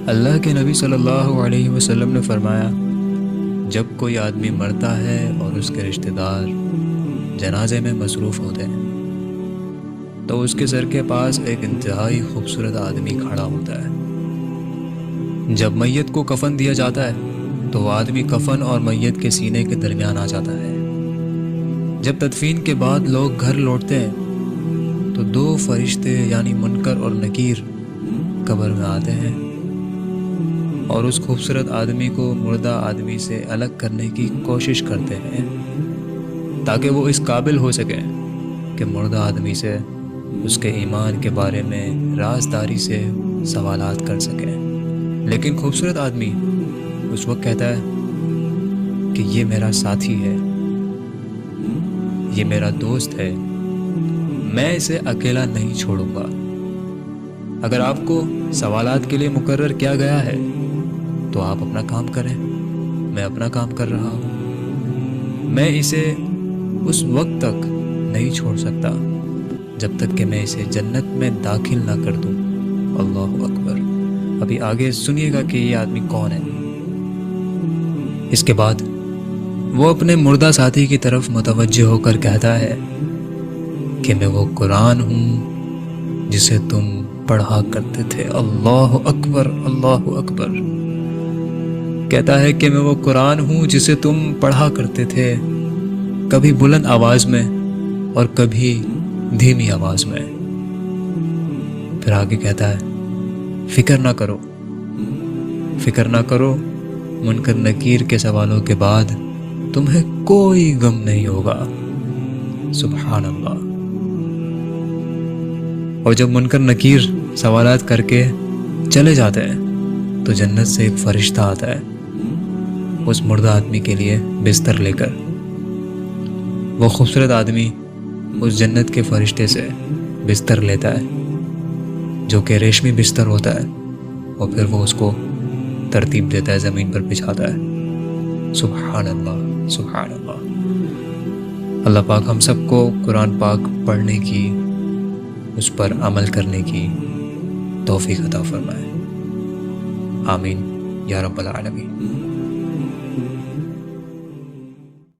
اللہ کے نبی صلی اللہ علیہ وسلم نے فرمایا، جب کوئی آدمی مرتا ہے اور اس کے رشتہ دار جنازے میں مصروف ہوتے ہیں تو اس کے سر کے پاس ایک انتہائی خوبصورت آدمی کھڑا ہوتا ہے۔ جب میت کو کفن دیا جاتا ہے تو وہ آدمی کفن اور میت کے سینے کے درمیان آ جاتا ہے۔ جب تدفین کے بعد لوگ گھر لوٹتے ہیں تو دو فرشتے یعنی منکر اور نکیر قبر میں آتے ہیں اور اس خوبصورت آدمی کو مردہ آدمی سے الگ کرنے کی کوشش کرتے ہیں تاکہ وہ اس قابل ہو سکے کہ مردہ آدمی سے اس کے ایمان کے بارے میں رازداری سے سوالات کر سکیں۔ لیکن خوبصورت آدمی اس وقت کہتا ہے کہ یہ میرا ساتھی ہے، یہ میرا دوست ہے، میں اسے اکیلا نہیں چھوڑوں گا۔ اگر آپ کو سوالات کے لیے مقرر کیا گیا ہے تو آپ اپنا کام کریں، میں اپنا کام کر رہا ہوں۔ میں اسے اس وقت تک نہیں چھوڑ سکتا جب تک کہ میں اسے جنت میں داخل نہ کر دوں۔ اللہ اکبر۔ ابھی آگے سنیے گا کہ یہ آدمی کون ہے۔ اس کے بعد وہ اپنے مردہ ساتھی کی طرف متوجہ ہو کر کہتا ہے کہ میں وہ قرآن ہوں جسے تم پڑھا کرتے تھے۔ اللہ اکبر، اللہ اکبر۔ کہتا ہے کہ میں وہ قرآن ہوں جسے تم پڑھا کرتے تھے، کبھی بلند آواز میں اور کبھی دھیمی آواز میں۔ پھر آگے کہتا ہے، فکر نہ کرو، فکر نہ کرو، منکر نکیر کے سوالوں کے بعد تمہیں کوئی غم نہیں ہوگا۔ سبحان اللہ۔ اور جب منکر نکیر سوالات کر کے چلے جاتے ہیں تو جنت سے ایک فرشتہ آتا ہے اس مردہ آدمی کے لیے بستر لے کر۔ وہ خوبصورت آدمی اس جنت کے فرشتے سے بستر لیتا ہے جو کہ ریشمی بستر ہوتا ہے، اور پھر وہ اس کو ترتیب دیتا ہے، زمین پر بچھاتا ہے۔ سبحان اللہ، سبحان اللہ۔ اللہ پاک ہم سب کو قرآن پاک پڑھنے کی، اس پر عمل کرنے کی توفیق عطا فرمائے۔ آمین یا رب العالمین۔